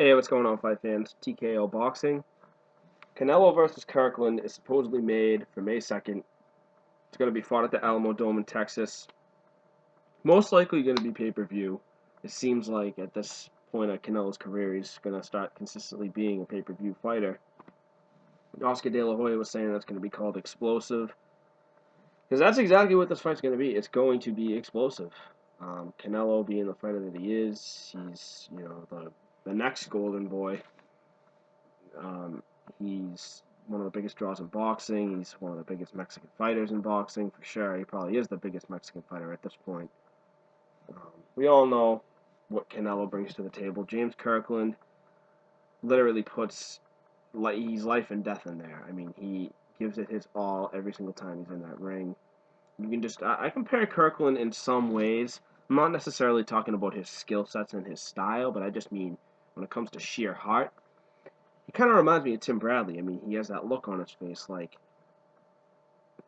Hey, what's going on, fight fans? TKO Boxing. Canelo versus Kirkland is supposedly made for May 2nd. It's going to be fought at the Alamo Dome in Texas. Most likely going to be pay-per-view. It seems like at this point of Canelo's career, he's going to start consistently being a pay-per-view fighter. Oscar De La Hoya was saying that's going to be called explosive. Because that's exactly what this fight's going to be. It's going to be explosive. Canelo being the fighter that he is, he's, the next golden boy. He's one of the biggest draws in boxing. He's one of the biggest Mexican fighters in boxing, for sure. He probably is the biggest Mexican fighter at this point. We all know what Canelo brings to the table. James Kirkland literally puts he's life and death in there. I mean, he gives it his all every single time he's in that ring. You can just I compare Kirkland in some ways. I'm not necessarily talking about his skill sets and his style, but I just mean when it comes to sheer heart. He kind of reminds me of Tim Bradley. I mean, he has that look on his face like,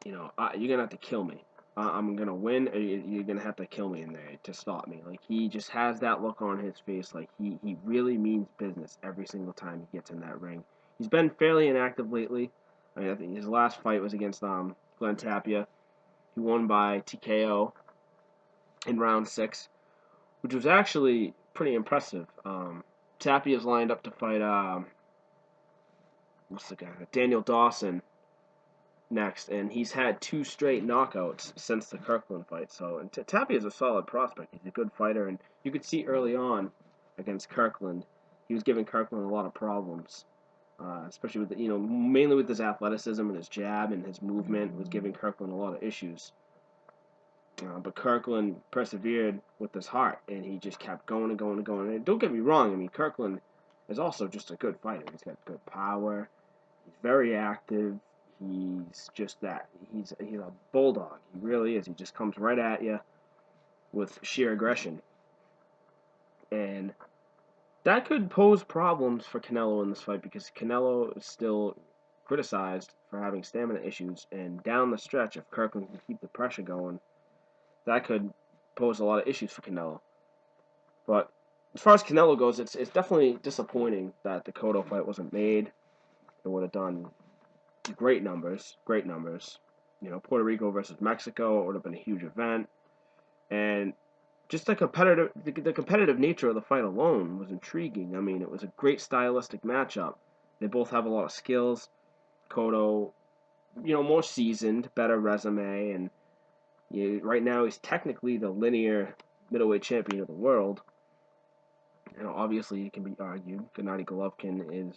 you're going to have to kill me. I'm going to win, or you're going to have to kill me in there to stop me. Like, he just has that look on his face like he really means business every single time he gets in that ring. He's been fairly inactive lately. I mean, I think his last fight was against Glenn Tapia. He won by TKO in round 6, which was actually pretty impressive. Tapia's lined up to fight what's the guy? Daniel Dawson next, and he's had 2 straight knockouts since the Kirkland fight. So, and Tapia is a solid prospect. He's a good fighter, and you could see early on against Kirkland, he was giving Kirkland a lot of problems, especially with mainly with his athleticism and his jab and his movement was giving Kirkland a lot of issues. But Kirkland persevered with his heart, and he just kept going and going and going. And don't get me wrong, I mean, Kirkland is also just a good fighter. He's got good power. He's very active. He's just that. He's a bulldog. He really is. He just comes right at you with sheer aggression. And that could pose problems for Canelo in this fight because Canelo is still criticized for having stamina issues. And down the stretch, if Kirkland can keep the pressure going, that could pose a lot of issues for Canelo. But as far as Canelo goes, it's definitely disappointing that the Cotto fight wasn't made. It would have done great numbers. Puerto Rico versus Mexico, it would have been a huge event. And just the competitive nature of the fight alone was intriguing. I mean, it was a great stylistic matchup. They both have a lot of skills. Cotto, more seasoned, better resume, and right now he's technically the linear middleweight champion of the world. Obviously it can be argued Gennady Golovkin is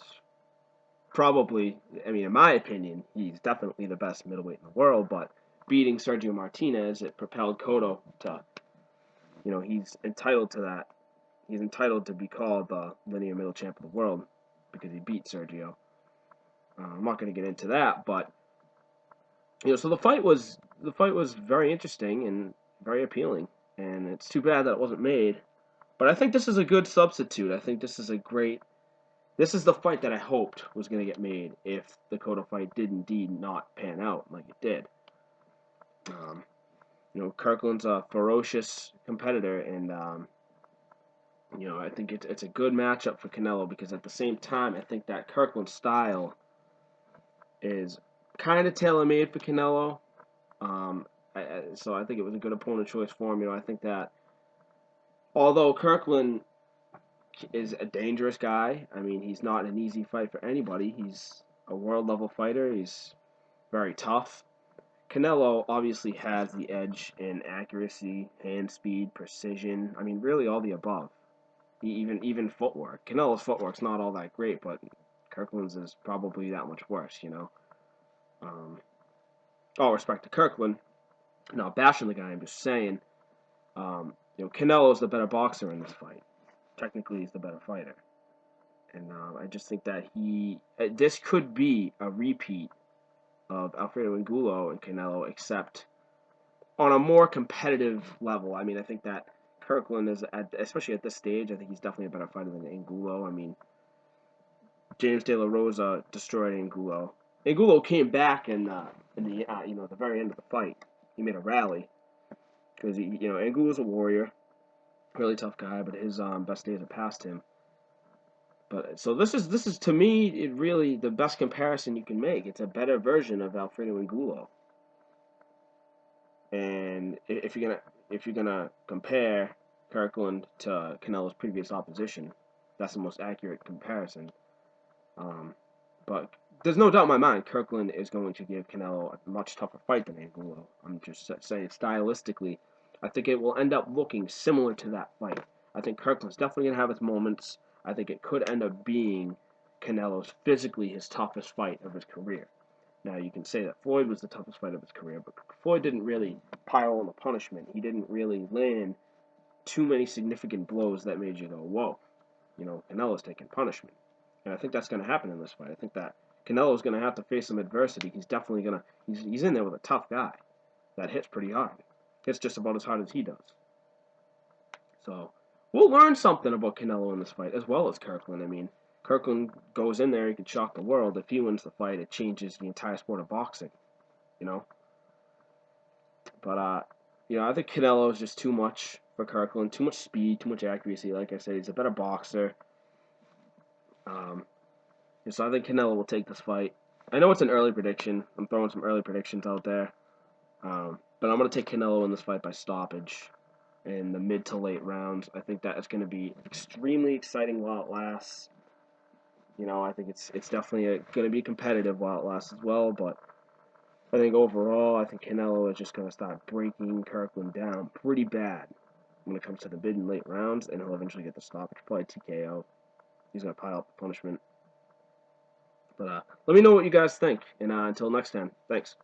probably, I mean, in my opinion, he's definitely the best middleweight in the world, but beating Sergio Martinez, it propelled Cotto to, he's entitled to that. He's entitled to be called the linear middle champ of the world because he beat Sergio. I'm not going to get into that, but so the fight was very interesting and very appealing, and it's too bad that it wasn't made. But I think this is a good substitute. I think this is This is the fight that I hoped was going to get made if the Cotto fight did indeed not pan out like it did. Kirkland's a ferocious competitor, and I think it's a good matchup for Canelo because at the same time, I think that Kirkland style is kind of tailor-made for Canelo. So I think it was a good opponent choice for him. I think that although Kirkland is a dangerous guy, I mean, he's not an easy fight for anybody. He's a world-level fighter. He's very tough. Canelo obviously has the edge in accuracy, hand speed, precision. I mean, really all the above. Even footwork. Canelo's footwork's not all that great, but Kirkland's is probably that much worse, All respect to Kirkland. Not bashing the guy, I'm just saying, Canelo's the better boxer in this fight. Technically, he's the better fighter. And I just think that this could be a repeat of Alfredo Angulo and Canelo, except on a more competitive level. I mean, I think that Kirkland is, especially at this stage, I think he's definitely a better fighter than Angulo. I mean, James De La Rosa destroyed Angulo. Angulo came back in the very end of the fight. He made a rally because Angulo's a warrior, really tough guy, but his best days are past him. But so this is to me it really the best comparison you can make. It's a better version of Alfredo Angulo. And if you're gonna compare Kirkland to Canelo's previous opposition, that's the most accurate comparison. Um, but there's no doubt in my mind Kirkland is going to give Canelo a much tougher fight than Angulo. I'm just saying stylistically, I think it will end up looking similar to that fight. I think Kirkland's definitely gonna have his moments. I think it could end up being Canelo's physically his toughest fight of his career. Now, you can say that Floyd was the toughest fight of his career, but Floyd didn't really pile on the punishment. He didn't really land too many significant blows that made you go, whoa, Canelo's taking punishment. And I think that's going to happen in this fight. I think that Canelo's going to have to face some adversity. He's definitely going to, he's in there with a tough guy that hits pretty hard. Hits just about as hard as he does. So, we'll learn something about Canelo in this fight, as well as Kirkland. I mean, Kirkland goes in there, he could shock the world. If he wins the fight, it changes the entire sport of boxing, you know. But I think Canelo is just too much for Kirkland. Too much speed, too much accuracy. Like I said, he's a better boxer. Um, so I think Canelo will take this fight. I know it's an early prediction. I'm throwing some early predictions out there. But I'm going to take Canelo in this fight by stoppage in the mid to late rounds. I think that is going to be extremely exciting while it lasts. I think it's definitely going to be competitive while it lasts as well. But I think overall, I think Canelo is just going to start breaking Kirkland down pretty bad when it comes to the mid and late rounds, and he'll eventually get the stoppage, probably TKO. He's going to pile up the punishment. But let me know what you guys think, and until next time, thanks.